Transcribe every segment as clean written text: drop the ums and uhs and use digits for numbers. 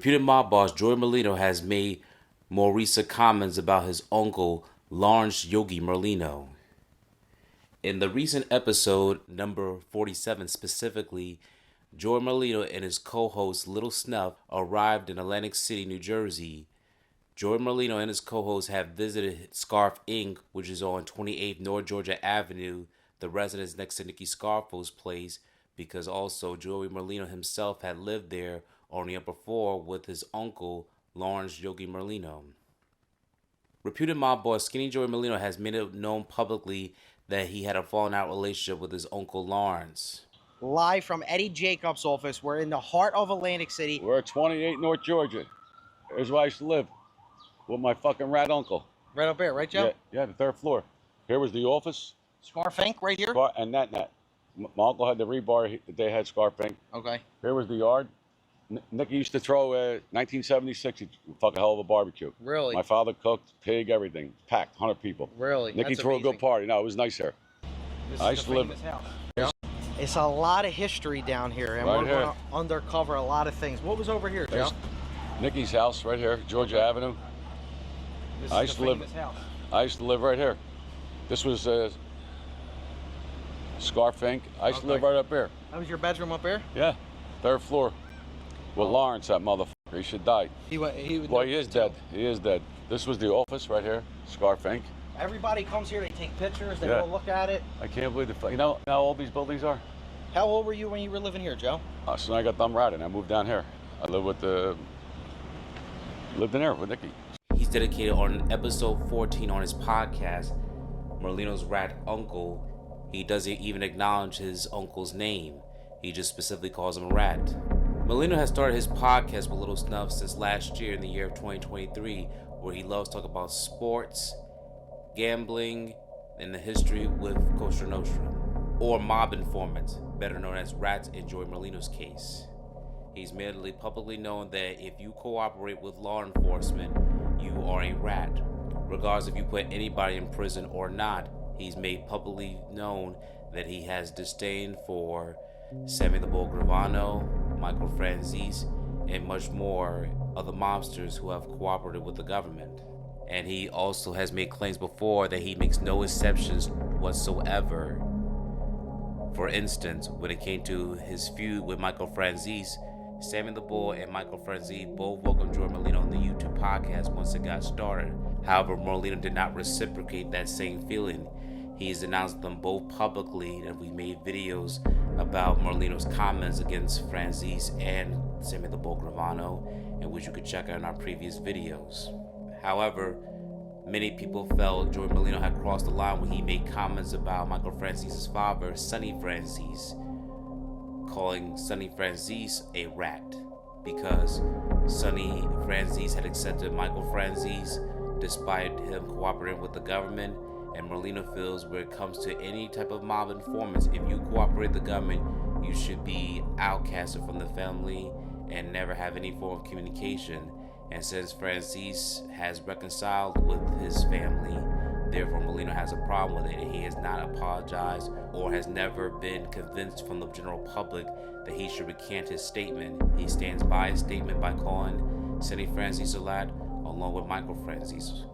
Reputed mob boss Joey Merlino has made more recent comments about his uncle, Lawrence Yogi Merlino. In the recent episode, number 47 specifically, Joey Merlino and his co-host Little Snuff arrived in Atlantic City, New Jersey. Joey Merlino and his co-host have visited Scarf Inc., which is on 28th North Georgia Avenue, the residence next to Nicky Scarfo's place, because also Joey Merlino himself had lived there on the upper floor with his uncle, Lawrence Yogi Merlino. Reputed mob boss Skinny Joey Merlino has made it known publicly that he had a falling out relationship with his uncle Lawrence. Live from Eddie Jacobs' office. We're in the heart of Atlantic City. We're at 28 North Georgia. Here's where I used to live with my fucking rat uncle. Right up there, right, Joe? Yeah, the third floor. Here was the office. Scarf Inc. right here? And that. My uncle had the rebar. They had Scarf Inc. Okay. Here was the yard. Nicky used to throw 1976, he'd fuck a hell of a barbecue. Really? My father cooked, pig, everything. Packed, 100 people. Really? Nicky threw a good party. No, it was nice there. I used to live in this house. Yeah. It's a lot of history down here, and we're going to undercover a lot of things. What was over here, Joe? Nicky's house right here, Georgia Avenue. I used to live right here. This was Scarf Inc. I used to live right up here. That was your bedroom up here? Yeah, third floor. Well, Lawrence, that motherfucker, he should die. He is dead. He is dead. This was the office right here, Scarf Inc. Everybody comes here, they take pictures, they go look at it. I can't believe you know how old these buildings are? How old were you when you were living here, Joe? So I got done ratting. I moved down here. I lived in there with Nicky. He's dedicated on episode 14 on his podcast, Merlino's rat uncle. He doesn't even acknowledge his uncle's name. He just specifically calls him a rat. Merlino has started his podcast with Little Snuff since last year in the year of 2023, where he loves to talk about sports, gambling, and the history with Cosa Nostra, or mob informants, better known as rats in Joey Merlino's case. He's made it publicly known that if you cooperate with law enforcement, you are a rat. Regardless if you put anybody in prison or not, he's made publicly known that he has disdain for Sammy the Bull Gravano, Michael Franzese, and much more of the mobsters who have cooperated with the government. And he also has made claims before that he makes no exceptions whatsoever. For instance, when it came to his feud with Michael Franzese, Sammy the Bull and Michael Franzese both welcomed Joey Merlino on the YouTube podcast once it got started. However, Merlino did not reciprocate that same feeling. He's announced them both publicly, and we made videos about Merlino's comments against Franzese and Sammy the Bull Gravano, and which you could check out in our previous videos. However, many people felt Joey Merlino had crossed the line when he made comments about Michael Franzese's father, Sonny Franzese, calling Sonny Franzese a rat because Sonny Franzese had accepted Michael Franzese despite him cooperating with the government. And Merlino feels when it comes to any type of mob informants, if you cooperate with the government, you should be outcasted from the family and never have any form of communication. And since Franzese has reconciled with his family, therefore Merlino has a problem with it, and he has not apologized or has never been convinced from the general public that he should recant his statement. He stands by his statement by calling Sonny Franzese a rat along with Michael Franzese.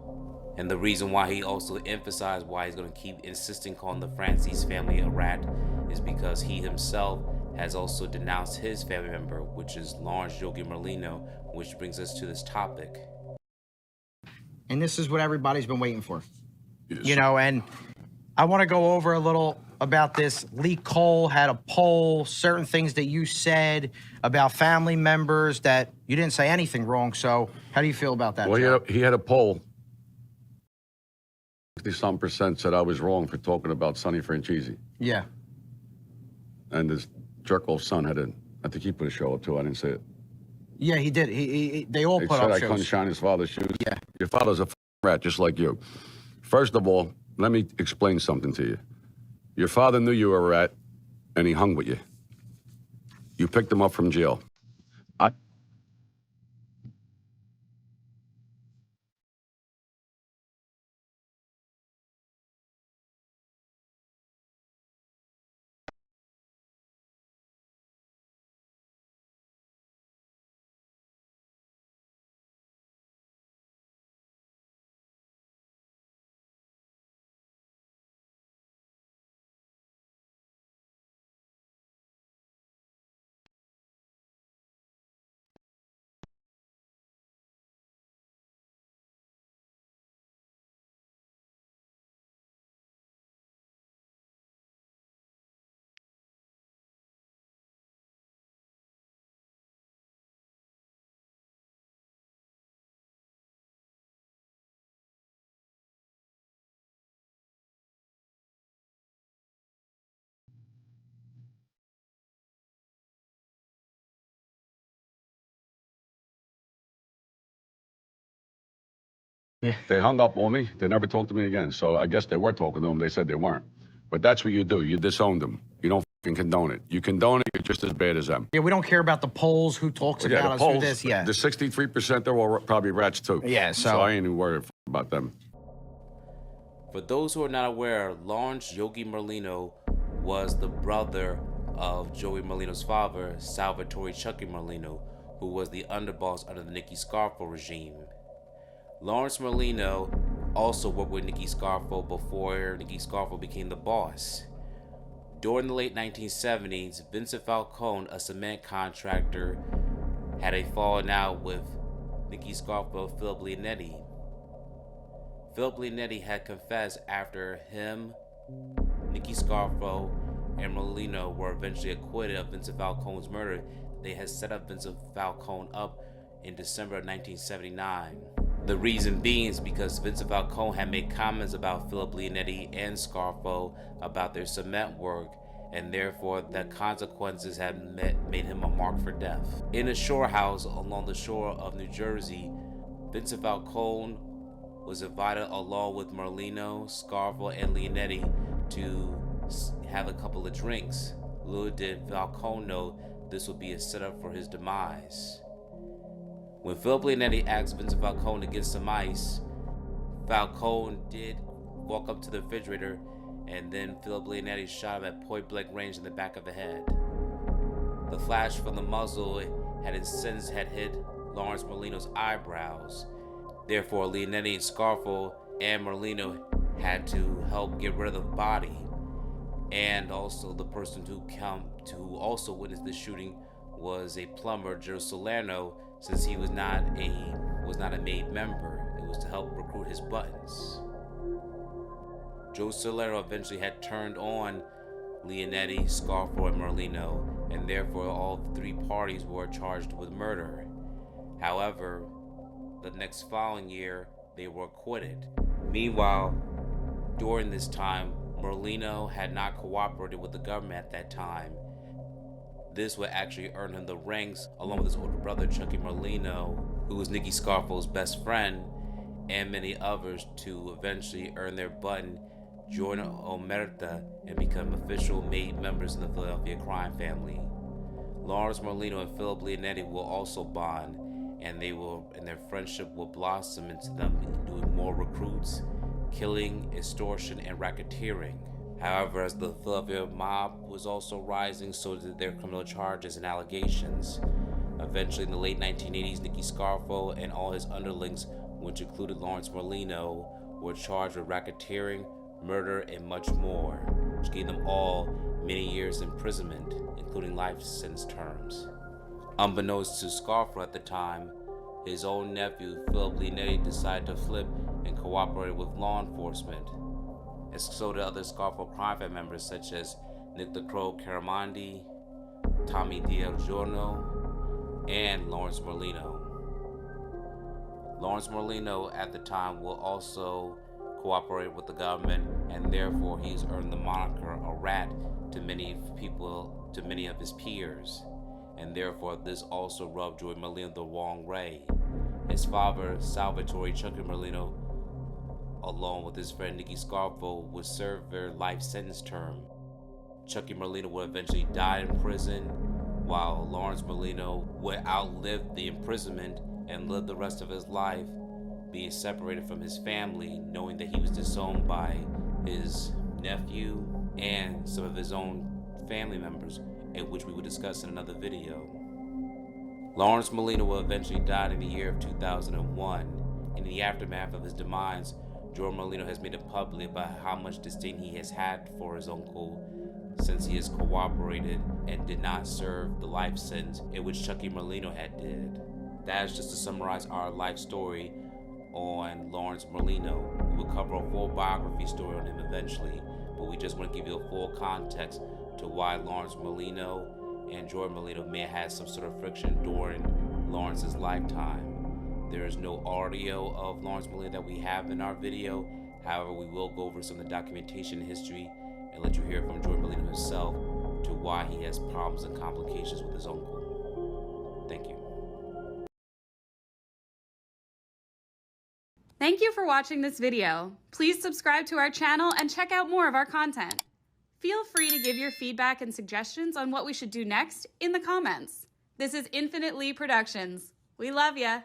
And the reason why he also emphasized why he's going to keep insisting calling the Franzese family a rat is because he himself has also denounced his family member, which is Lawrence Yogi Merlino, which brings us to this topic. And this is what everybody's been waiting for. Yes. You know, and I want to go over a little about this. Lee Cole had a poll, certain things that you said about family members that you didn't say anything wrong. So how do you feel about that? Well, he had a poll. 60-some% said I was wrong for talking about Sonny Franzese. Yeah. And his jerk-off son had I think he put a show up too. I didn't say it. Yeah, he did. They all put up shows. I shows. couldn't shine his father's shoes. Yeah. Your father's a rat just like you. First of all, let me explain something to you. Your father knew you were a rat, and he hung with you. You picked him up from jail. Yeah. They hung up on me. They never talked to me again. So I guess they were talking to them. They said they weren't. But that's what you do. You disown them. You don't fucking condone it. You condone it, you're just as bad as them. Yeah, we don't care about the polls, who talks Yeah, about the us, polls, who this, yeah. the 63%, they're all probably rats too. Yeah, so I ain't even worried about them. For those who are not aware, Lawrence Yogi Merlino was the brother of Joey Merlino's father, Salvatore Chucky Merlino, who was the underboss under the Nicky Scarfo regime. Lawrence Merlino also worked with Nicky Scarfo before Nicky Scarfo became the boss. During the late 1970s, Vincent Falcone, a cement contractor, had a falling out with Nicky Scarfo, Philip Leonetti. Philip Leonetti had confessed after him, Nicky Scarfo, and Merlino were eventually acquitted of Vincent Falcone's murder. They had set up Vincent Falcone up in December of 1979. The reason being is because Vincent Falcone had made comments about Philip Leonetti and Scarfo about their cement work, and therefore the consequences had made him a mark for death. In a shore house along the shore of New Jersey, Vincent Falcone was invited along with Merlino, Scarfo, and Leonetti to have a couple of drinks. Little did Falcone know this would be a setup for his demise. When Philip Leonetti asked Vincent Falcone to get some ice, Falcone did walk up to the refrigerator, and then Philip Leonetti shot him at point-blank range in the back of the head. The flash from the muzzle had hit Lawrence Merlino's eyebrows. Therefore, Leonetti, Scarfo, and Merlino had to help get rid of the body. And also, the person who also witnessed the shooting was a plumber, Joe Salerno, since he was not a made member. It was to help recruit his buttons. Joe Salerno eventually had turned on Leonetti, Scarfo, and Merlino, and therefore all three parties were charged with murder. However, the next following year, they were acquitted. Meanwhile, during this time, Merlino had not cooperated with the government at that time. This would actually earn him the ranks, along with his older brother, Chucky Merlino, who was Nicky Scarfo's best friend, and many others, to eventually earn their button, join Omerta, and become official made members in the Philadelphia crime family. Lawrence Merlino and Philip Leonetti will also bond, and their friendship will blossom into them doing more recruits, killing, extortion, and racketeering. However, as the Philadelphia mob was also rising, so did their criminal charges and allegations. Eventually, in the late 1980s, Nicky Scarfo and all his underlings, which included Lawrence Merlino, were charged with racketeering, murder, and much more, which gave them all many years imprisonment, including life sentence terms. Unbeknownst to Scarfo at the time, his own nephew, Philip Leonetti, decided to flip and cooperated with law enforcement, and so did other Scarfo crime family members such as Nick the Crow Caramandi, Tommy Giorno, and Lawrence Merlino. Lawrence Merlino at the time will also cooperate with the government, and therefore he's earned the moniker a rat to many of his peers, and therefore this also rubbed Joey Merlino the wrong way. His father, Salvatore Chucky Merlino, along with his friend Nicky Scarfo, would serve their life sentence term. Chucky Merlino would eventually die in prison, while Lawrence Merlino would outlive the imprisonment and live the rest of his life being separated from his family, knowing that he was disowned by his nephew and some of his own family members, which we will discuss in another video. Lawrence Merlino eventually died in the year of 2001. In the aftermath of his demise, Joe Merlino has made it public about how much disdain he has had for his uncle since he has cooperated and did not serve the life sentence in which Chucky Merlino had did. That is just to summarize our life story on Lawrence Merlino. We will cover a full biography story on him eventually, but we just want to give you a full context to why Lawrence Merlino and Joy Merlino may have had some sort of friction during Lawrence's lifetime. There is no audio of Lawrence Merlino that we have in our video. However, we will go over some of the documentation history and let you hear from Joy Merlino himself to why he has problems and complications with his uncle. Thank you. Thank you for watching this video. Please subscribe to our channel and check out more of our content. Feel free to give your feedback and suggestions on what we should do next in the comments. This is Infinite Lee Productions. We love ya.